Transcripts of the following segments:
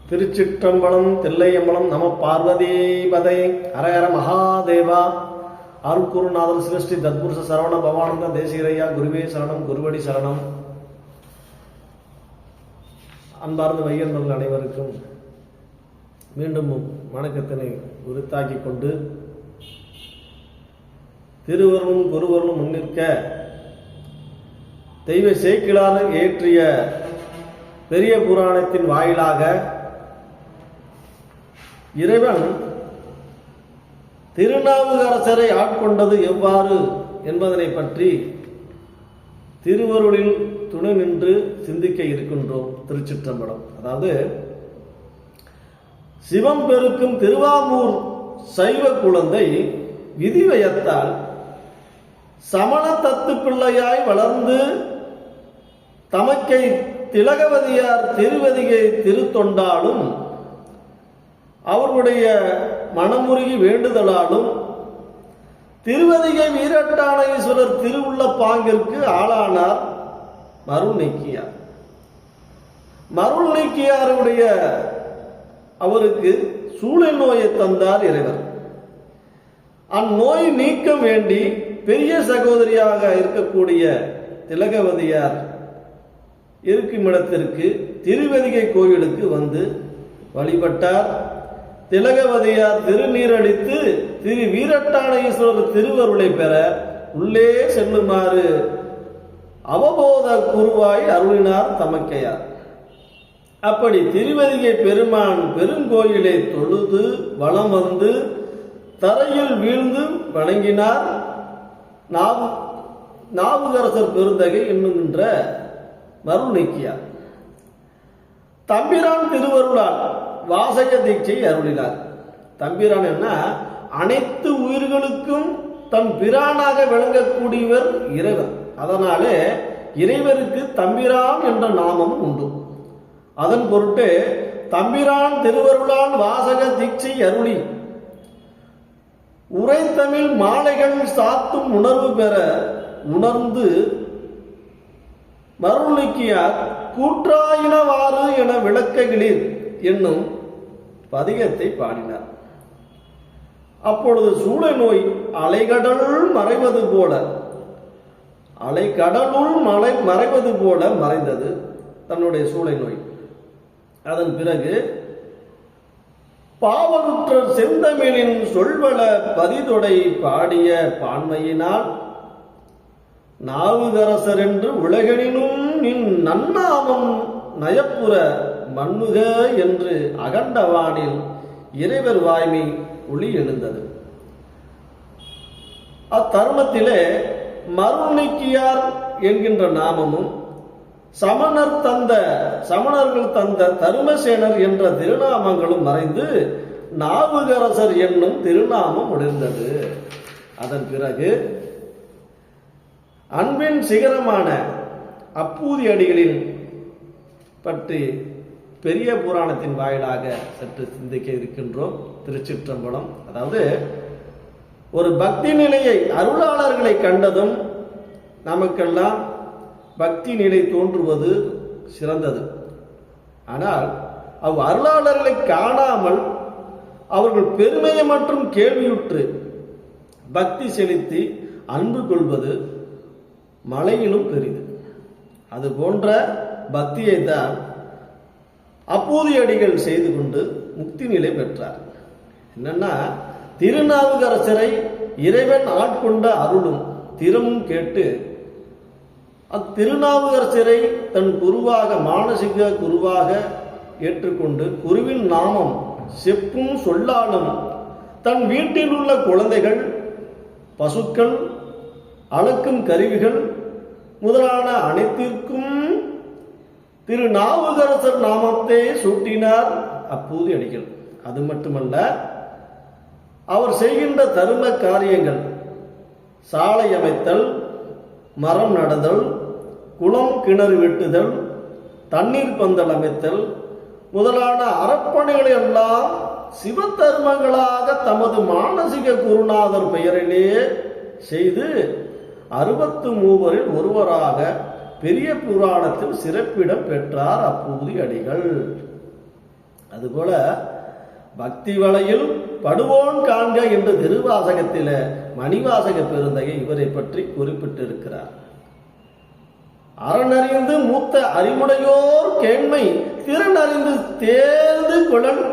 திருச்சிற்றம்பலம் தில்லையம்பலம் நம பார்வதீபதை ஹரஹர மகாதேவா. அருட்குருநாதர் சிவஸ்ரீ தத்புருஷ சரவண பவானந்த தேசிகரையா குருவே சரணம், குருவடி சரணம். அன்பார்ந்த வையன்பர்கள் அனைவருக்கும் மீண்டும் வணக்கத்தினை உரித்தாக்கி கொண்டு, திருவருளும் குருவருளும் முன்னிற்க தெய்வ சேக்கிழார் இயற்றிய பெரிய புராணத்தின் வாயிலாக இறைவன் திருநாவுக்கரசரை ஆட்கொண்டது எவ்வாறு என்பதனை பற்றி திருவருளில் துணை நின்று சிந்திக்க இருக்கின்றோம். திருச்சிற்றம்பலம். அதாவது சிவம் பெருக்கும் திருவாமூர் சைவ குழந்தை விதிவயத்தால் சமண தத்து பிள்ளையாய் வளர்ந்து தமக்கை திலகவதியார் திருவதிகை திருத்தொண்டாலும் அவர்களுடைய மனமுருகி வேண்டுதலாலும் திருவதிகை வீரட்டான ஈஸ்வரர் திருவுள்ள பாங்கிற்கு ஆளானார் மருள் நீக்கியார். மருள் நீக்கியாருடைய அவருக்கு சூளை நோயை தந்தார் இறைவர். அந்நோய் நீக்கம் வேண்டி பெரிய சகோதரியாக இருக்கக்கூடிய திலகவதியார் இருக்கும் இடத்திற்கு திருவதிகை கோயிலுக்கு வந்து வழிபட்டார். திலகவதியார் திருநீரடித்து திரு வீரட்டான ஈஸ்வரர் திருவருளை பெற உள்ளே செல்லுமாறு அவபோத குருவாய் அருளினார் தமக்கையார். அப்படி திருவதிகை பெருமான் பெருங்கோயிலை தொழுது வலம் வந்து தரையில் வீழ்ந்து வணங்கினார். நாவுக்கரசர் பெருந்தகை என்னுகின்ற மருள் நீக்கியார். தம்பிரான் திருவருளால் வாசக தீட்சை அருளினார். தம்பிரான் என்ன, அனைத்து உயிர்களுக்கும் தன் பிரானாக விளங்கக்கூடியவர் இறைவன். அதனாலே இறைவருக்கு தம்பிரான் என்ற நாமம் உண்டு. அதன் பொருட்டு தம்பிரான் திருவருளால் வாசக தீட்சை அருளி உரைத்தமிழ் மாலைகள் சாத்தும் உணர்வு பெற உணர்ந்து மருள் நீக்கியார் கூற்றாயினவாறு என விளக்ககிலீர் என்னும் பதிகத்தை பாடினார். அப்பொழுது சூளை நோய் அலைகடலுள் மறைவது போல மறைவது போல மறைந்தது தன்னுடைய சூளை நோய். அதன் பிறகு பாவலுற்ற செந்தமிழின் சொல்வள பதிதொடை பாடிய பான்மையினால் நாவுக்கரசர் என்று உலகெனினும் நின் நன்னாமம் நயப்புற மண்ணுக என்று அகண்டவானில் இறைவர் வாய்மை ஒளி எழுந்தது. அத்தருணத்திலே மருள் நீக்கியார் என்கின்ற நாமமும் சமணர்கள் தந்த தருமசேனர் என்ற திருநாமங்களும் மறைந்து நாவுக்கரசர் என்னும் திருநாமம் ஒளிர்ந்தது. அதன் பிறகு அன்பின் சிகரமான அப்பூதி அடிகளில் பற்றி பெரிய புராணத்தின் வாயிலாக சற்று சிந்திக்க இருக்கின்றோம். திருச்சிற்றம்பலம். அதாவது ஒரு பக்தி நிலையை அருளாளர்களை கண்டதும் நமக்கெல்லாம் பக்தி நிலை தோன்றுவது சிறந்தது. ஆனால் அருளாளர்களை காணாமல் அவர்கள் பெருமையை மற்றும் கேள்வியுற்று பக்தி செலுத்தி அன்பு கொள்வது மலையிலும் பெரிது. அது போன்ற பக்தியை தான் அப்பூதியடிகள் செய்து கொண்டு முக்தி நிலை பெற்றார். என்னன்னா, திருநாவுக்கரசரை இறைவன் ஆட்கொண்ட அருளும் திறமும் கேட்டு அத்திருநாவுக்கரசரை தன் குருவாக மானசிக குருவாக ஏற்றுக்கொண்டு குருவின் நாமம் செப்பும் சொல்லாலும் தன் வீட்டில் உள்ள குழந்தைகள், பசுக்கள், அளக்கும் கருவிகள் முதலான அனைத்திற்கும் திருநாவுக்கரசர் நாமத்தை சூட்டினார் அப்பூதி அடிகள். அது மட்டுமல்ல, அவர் செய்கின்ற தரும காரியங்கள் சாலை அமைத்தல், மரம் நடுதல், குளம் கிணறு வெட்டுதல், தண்ணீர் பந்தல் அமைத்தல் முதலான அறப்பணிகளை எல்லாம் சிவ தர்மங்களாக தமது மானசிக குருநாதர் பெயரிலே செய்து 63 ஒருவராக பெரிய புராணத்தில் சிறப்பிடம் பெற்றார் அப்பூதி அடிகள். அதுபோல பக்தி வலையில் படுவோன் காண்க என்று திருவாசகத்தில மணிவாசக பெருந்தகை இவரை பற்றி குறிப்பிட்டிருக்கிறார். அறனறிந்து மூத்த அறிவுடையோர் கேண்மை திறனறிந்து தேர்ந்து குழல்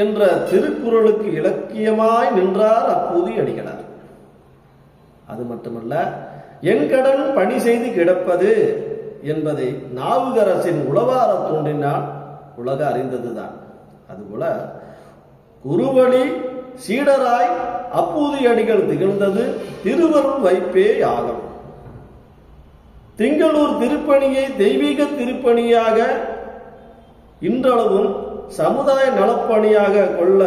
என்ற திருக்குறளுக்கு இலக்கியமாய் நின்றார் அப்பூதி அடிகளார். அது மட்டுமல்ல, என் கடன் பணி செய்து கிடப்பது என்பதை நாவுக்கரசின் உளவார தோன்றினால் உலக அறிந்ததுதான். அதுபோல குருவழி சீடராய் அப்பூதி அடிகள் திகழ்ந்தது திருவருள் வைப்பே ஆகும். திங்களூர் திருப்பணியை தெய்வீக திருப்பணியாக இன்றளவும் சமுதாய நலப்பணியாக கொள்ள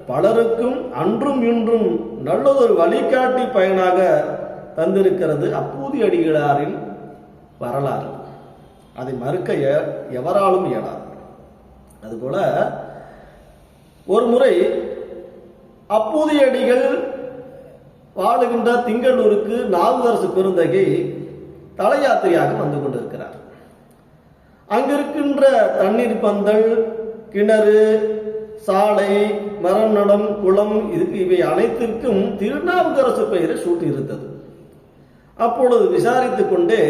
பலருக்கும் அன்றும் இன்றும் நல்லதொரு வழிகாட்டி பயனாக தந்திருக்கிறது அப்பூதி அடிகளாரின் வரலாறு. அதை மறுக்க எவராலும் இயலாது. அதுபோல ஒரு முறை அப்பூதி அடிகள் வாழுகின்ற திங்களூருக்கு நாவுக்கரசு பெருந்தகை தல யாத்திரையாக வந்து கொண்டிருக்கிறார். அங்கிருக்கின்ற தண்ணீர் பந்தல், கிணறு, சாலை, மரம் நடம், குளம் இவை அனைத்திற்கும் திருநாவுக்கரசு பெயரை சூட்டி இருந்தது. அப்பொழுது விசாரித்துக் கொண்டே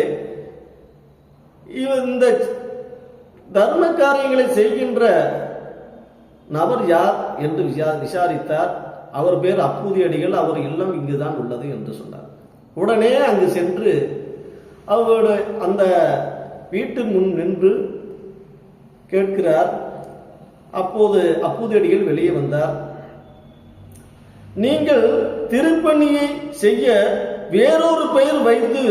இந்த தர்ம காரியங்களை செய்கின்ற நபர் யார் என்று விசாரித்தார். அவர் பேர் அப்பூதி அடிகள், அவர் இல்லம் இங்குதான் உள்ளது என்று சொன்னார். உடனே அங்கு சென்று அவரோட அந்த வீட்டு முன் நின்று கேட்கிறார். அப்போது அப்பூதி அடிகள் வெளியே வந்தார். நீங்கள் திருப்பணியை செய்ய வேறொரு பெயர் வைத்து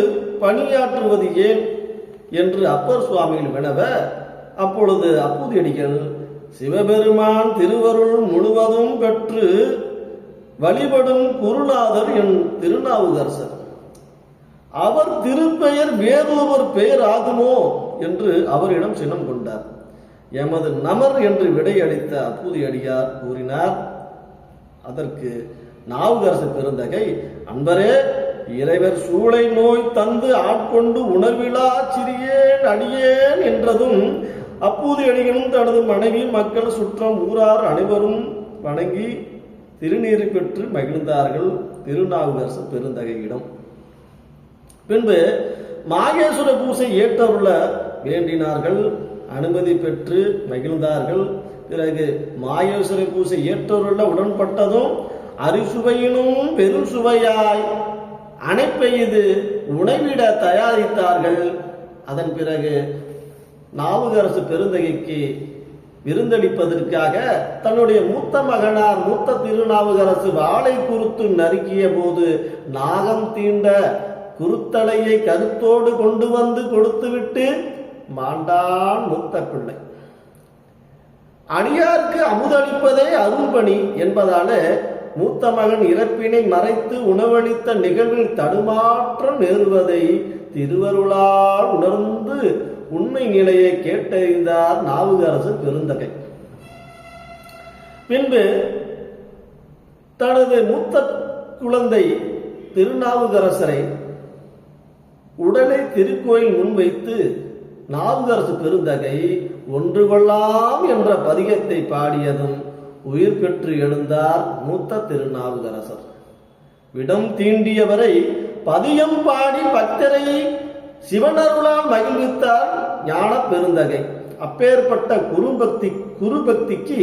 பணியாற்றுவது ஏன் என்று அப்பர் சுவாமிகள் வினவ, அப்பொழுது அப்பூதி அடிகள் சிவபெருமான் திருவருள் முழுவதும் பெற்று வழிபடும் குருநாதர் என் திருநாவுக்கரசர், அவர் திருப்பெயர் வேறொருவர் பெயர் ஆகுமோ என்று அவரிடம் சினம் கொண்டார். எமது நமர் என்று விடையளித்த அப்பூதி அடியார் கூறினார். அதற்கு நாவுக்கரசு பெருந்தகை, அன்பரே, இறைவர் சூளை நோய் தந்து ஆட்கொண்டு உணர்விலா சிறியேன் அடியேன் என்றதும் அப்பூதி அடிகளும் தனது மனைவி, மக்கள், சுற்றம், ஊரார் அனைவரும் வணங்கி திருநீறு பெற்று மகிழ்ந்தார்கள் திருநாவுக்கரசு பெருந்தகையிடம். பின்பு மாகேஸ்வர பூசை ஏற்றருள வேண்டினார்கள். அனுமதி பெற்று மகிழ்ந்தார்கள். பிறகு மாகேஸ்வர பூசை ஏற்றருள உடன்பட்டதும் அரிசுவையினும் பெரும் சுவையாய் அணைப்பெய்து உணவிட தயாரித்தார்கள். அதன் பிறகு நாவுக்கரசு பெருந்தகைக்கு விருந்தளிப்பதற்காக தன்னுடைய மூத்த மகனார் மூத்த திருநாவுக்கரசு வாளை குறுத்து நறுக்கிய போது நாகம் தீண்ட குருத்தலையை கருத்தோடு கொண்டு வந்து கொடுத்துவிட்டு மாண்டான் மூத்த பிள்ளை. அடியாருக்கு அமுதளிப்பதே அரும்பணி என்பதால மூத்த மகன் இறப்பினை மறைத்து உணவளித்த நிகழ்வில் தடுமாற்றம் நேருவதை திருவருளால் உணர்ந்து உண்மை நிலையை கேட்டறிந்தார் நாவுக்கரசு பெருந்தகை. பின்பு தனது மூத்த குழந்தை திருநாவுக்கரசரை உடனே திருக்கோயில் முன்வைத்து நாவுக்கரசு பெருந்தகை ஒன்று கொள்ளலாம் என்ற பதிகத்தை பாடியதும் உயிர் பெற்று எழுந்தார் மூத்த திருநாவுக்கரசர். விடம் தீண்டியவரை பதியம் பாடி பக்தரை சிவனருளால் மகிழ்வித்தார் ஞான பெருந்தகை. அப்பேற்பட்ட குருபக்திக்கு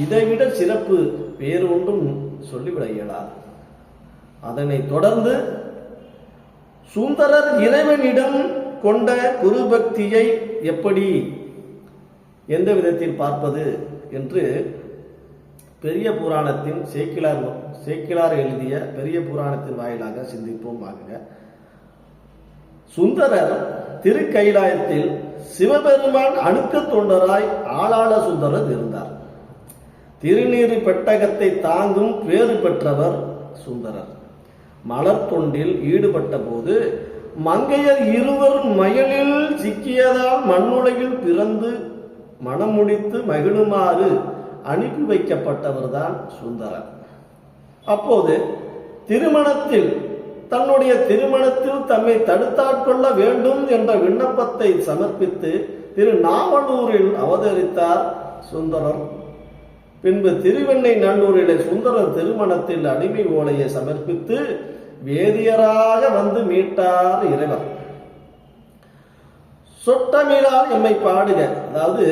இதைவிட சிறப்பு வேறொன்றும் சொல்லிவிட இயலாது. அதனை தொடர்ந்து சுந்தரர் இறைவனிடம் கொண்ட குருபக்தியை எப்படி எந்த விதத்தில் பார்ப்பது என்று பெரிய புராணத்தின் சேக்கிழார் எழுதிய பெரிய புராணத்தின் வாயிலாக சிந்திப்போம் ஆகுங்க. சுந்தரர் திருக்கைலாயத்தில் சிவபெருமான் அணுக்க தொண்டராய் ஆளாள சுந்தரர் இருந்தார். திருநீறு பெட்டகத்தை தாங்கும் பேறு பெற்றவர் சுந்தரர். மலர் தொண்டில் ஈடுபட்ட போது மங்கையர் இருவர் மயலில் சிக்கியதால் மண்ணுலகில் பிறந்து மனம் முடித்து மகிழுமாறு அனுப்பி வைக்கப்பட்டவர்தான் சுந்தரர். அப்போது தன்னுடைய திருமணத்தில் தம்மை தடுத்தாட்கொள்ள வேண்டும் என்ற விண்ணப்பத்தை சமர்ப்பித்து திருநாவலூரில் அவதரித்தார் சுந்தரர். பின்பு திருவெண்ணை நல்லூரிலே சுந்தரர் திருமணத்தில் அடிமை ஓலையை சமர்ப்பித்து வேதியராக வந்து மீட்டார் இறைவர். சொட்டமிழால் எம்மை பாடுக, அதாவது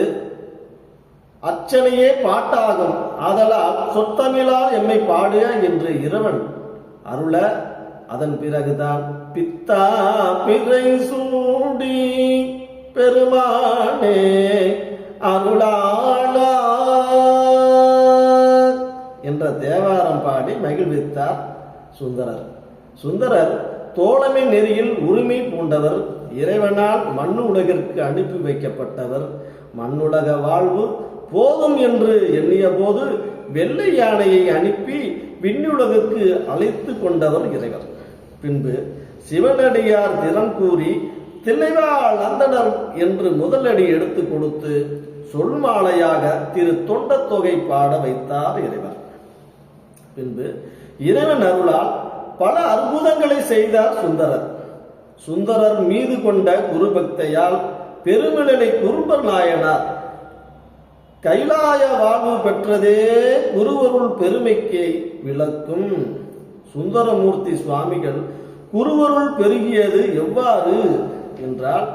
அச்சனையே பாட்டாகும், ஆதலால் சொத்தமிழால் எம்மை பாடுக என்று இறைவன் அருள, அதன் பிறகுதான் பித்தா பிறை சூடி பெருமானே அருளாளா என்ற தேவாரம் பாடி மகிழ்வித்தார் சுந்தரர். சுந்தரர் தோழமை நெறியில் உரிமை பூண்டவர். இறைவனால் மண்ணு உலகிற்கு அனுப்பி வைக்கப்பட்டவர். மண்ணுலக வாழ்வு போதும் என்று எண்ணிய போது வெள்ளை யானையை அனுப்பி விண்ணுலகுக்கு அழைத்து கொண்டவர் இறைவர். பின்பு சிவனடியார் திறம் கூறி தில்லைவாழ் அந்தனர் என்று முதலடி எடுத்து கொடுத்து சொல்மாலையாக திரு தொண்ட தொகை பாட வைத்தார் இறைவர். பின்பு இறைவன் அருளால் பல அற்புதங்களை செய்தார் சுந்தரர். சுந்தரர் மீது கொண்ட குருபக்தையால் பெருமிழலை குறும்பர் நாயனார் கைலாய வாழ்வு பெற்றதே குருவருள் பெருமைக்கு விளக்கும். சுந்தரமூர்த்தி சுவாமிகள் குருவருள் பெருகியது எவ்வாறு என்றால்,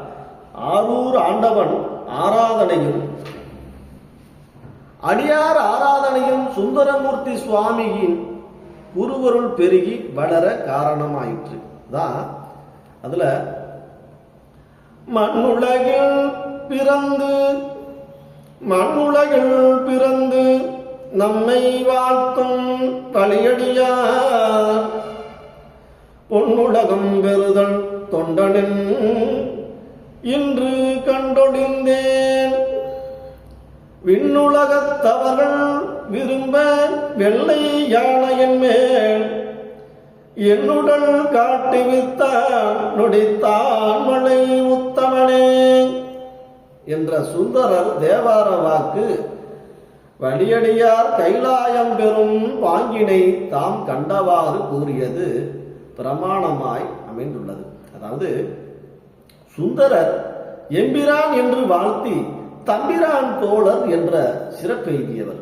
ஆரூர் ஆண்டவன் ஆராதனையும் அடியார் ஆராதனையும் சுந்தரமூர்த்தி சுவாமியின் குருவருள் பெருகி வளர காரணமாயிற்று. தான் அதுல மண்ணுலகில் பிறந்து நம்மை வாழ்த்தும் பழியடியார் பொன்னுலகம் பெறுதல் தொண்டனின் இன்று கண்டொழிந்தேன். விண்ணுலகத்தவர்கள் விரும்ப வெள்ளை யானையின் மேல் என்னுடல் காட்டுவித்தான் நொடித்தான் மலை உத்தமனே என்ற சுந்தரர் தேவார வாக்கு வழியடியார் கைலாயம் பெறும் பாங்கினை தாம் கண்டவாறு கூறியது பிரமாணமாய் அமைந்துள்ளது. அதாவது சுந்தரர் எம்பிரான் என்று வாழ்த்தி தம்பிரான் தோழர் என்ற சிறப்பெய்தியவர்.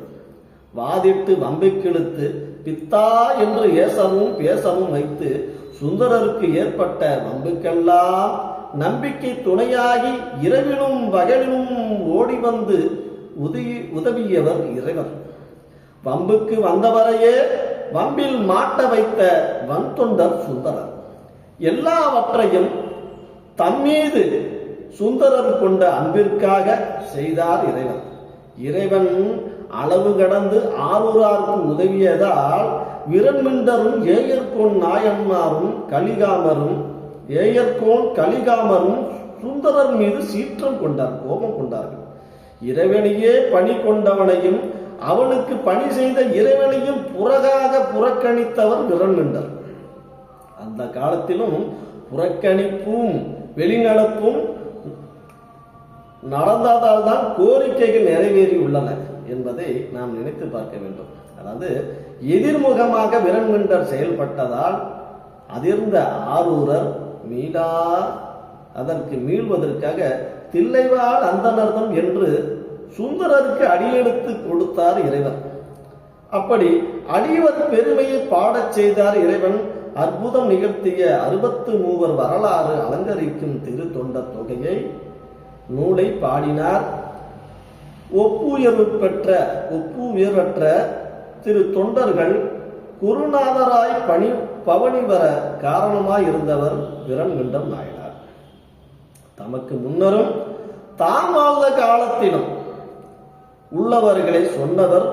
வாதிட்டு வம்பைக்கிழுத்து பித்தா என்று ஏசவும் பேசவும் வைத்து சுந்தரருக்கு ஏற்பட்ட வம்புக்கெல்லாம் நம்பிக்கை துணையாகி இரவிலும் பகலிலும் ஓடி வந்து உதவியவர் இறைவர். வம்புக்கு வந்தவரையே வம்பில் மாட்ட வைத்த வன்தொண்டர் சுந்தரர். எல்லாவற்றையும் தம்மீது சுந்தரர் கொண்ட அன்பிற்காக செய்தார் இறைவன். இறைவன் அளவு கடந்து ஆரூராருக்கு உதவியதால் விரண்மிண்டரும் ஏயர்கோன் நாயன்மாரும் கலிகாமரும் சுந்தரர் மீது சீற்றம் கோபம் கொண்டார்கள். இறைவனையே பணி கொண்டவனையும் அவனுக்கு பணி செய்த இறைவனையும் புறக்கணித்தவர் விரண்மிண்டர். அந்த காலத்திலும் புறக்கணிப்பும் வெளிநடப்பும் நடந்ததால் தான் கோரிக்கைகள் நிறைவேறி உள்ளன என்பதை நாம் நினைத்து பார்க்க வேண்டும். அதாவது எதிர்முகமாக விரண்மிண்டர் செயல்பட்டதால் அதிர்ந்த ஆரூரர் அதற்கு மீள்வதற்காக தில்லைவாழ் அந்தனர்தம் என்று சுந்தரருக்கு அடியெடுத்து கொடுத்தார் இறைவர். அப்படி அடியவர் பெருமையை பாடச் செய்தார் இறைவன். அற்புதம் நிகழ்த்திய 63 வரலாறு அலங்கரிக்கும் திரு தொண்ட தொகையை நூலை பாடினார். ஒப்புயர்வற்ற திரு தொண்டர்கள் குருநாதராய் பவனி வர காரணமாயிருந்தவர் விரண்மிண்டம் நாயனார். தமக்கு முன்னரும் தாம் வாழ்ந்த காலத்திலும் உள்ளவர்களை சொன்னவர்.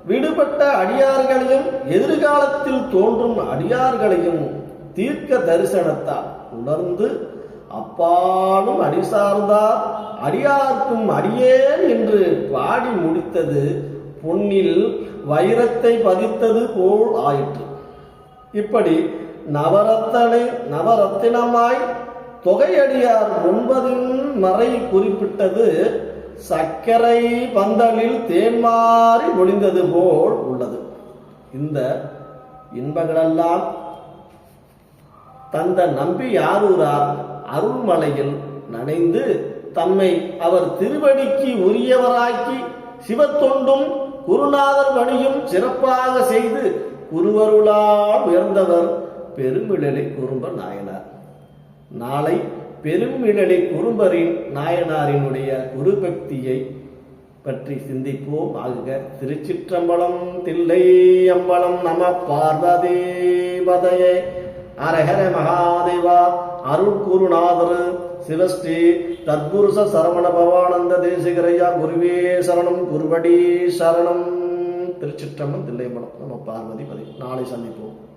விடுபட்ட அடியார்களையும் எதிர்காலத்தில் தோன்றும் அடியார்களையும் தீர்க்க தரிசனத்தால் உணர்ந்து அப்பாலும் அடி சார்ந்தார் அடியார்க்கும் அடியேன் என்று பாடி முடித்தது பொன்னில் வைரத்தை பதித்தது போல் ஆயிற்று. இப்படி நவரத்தினமாய் தொகையடியார் 9 மறை குறிப்பிட்டது சர்க்கரை பந்தலில் தேன்மாறி ஒளிந்தது போல் உள்ளது. இந்த இன்பங்களெல்லாம் தந்த நம்பி யாரூரார் அருள்மலையில் நனைந்து தம்மை அவர் திருவடிக்கு உரியவராக்கி சிவத்தொண்டும் குருநாதர் பணியும் சிறப்பாக செய்து குருவருளால் உயர்ந்தவர் பெருமிழலை குறும்பர் நாயனார். நாளை பெருமிழலை குறும்பரின் நாயனாரினுடைய குரு பக்தியை பற்றி சிந்திப்போம். ஆகுக. திருச்சிற்றம்பலம். தில்லை அம்பலம். நம பார்வதேபதையே. அரஹர மகாதேவா. அருள் குருநாதர் சிவஸ்ரீ தத்புருஷ சரவண பவானந்த தேசிகரையா குருவே சரணம். குருவடி சரணம். திருச்சிற்றம்பலம். தில்லை அம்பலம். நம பார்வதி பதை. நாளை சந்திப்போம்.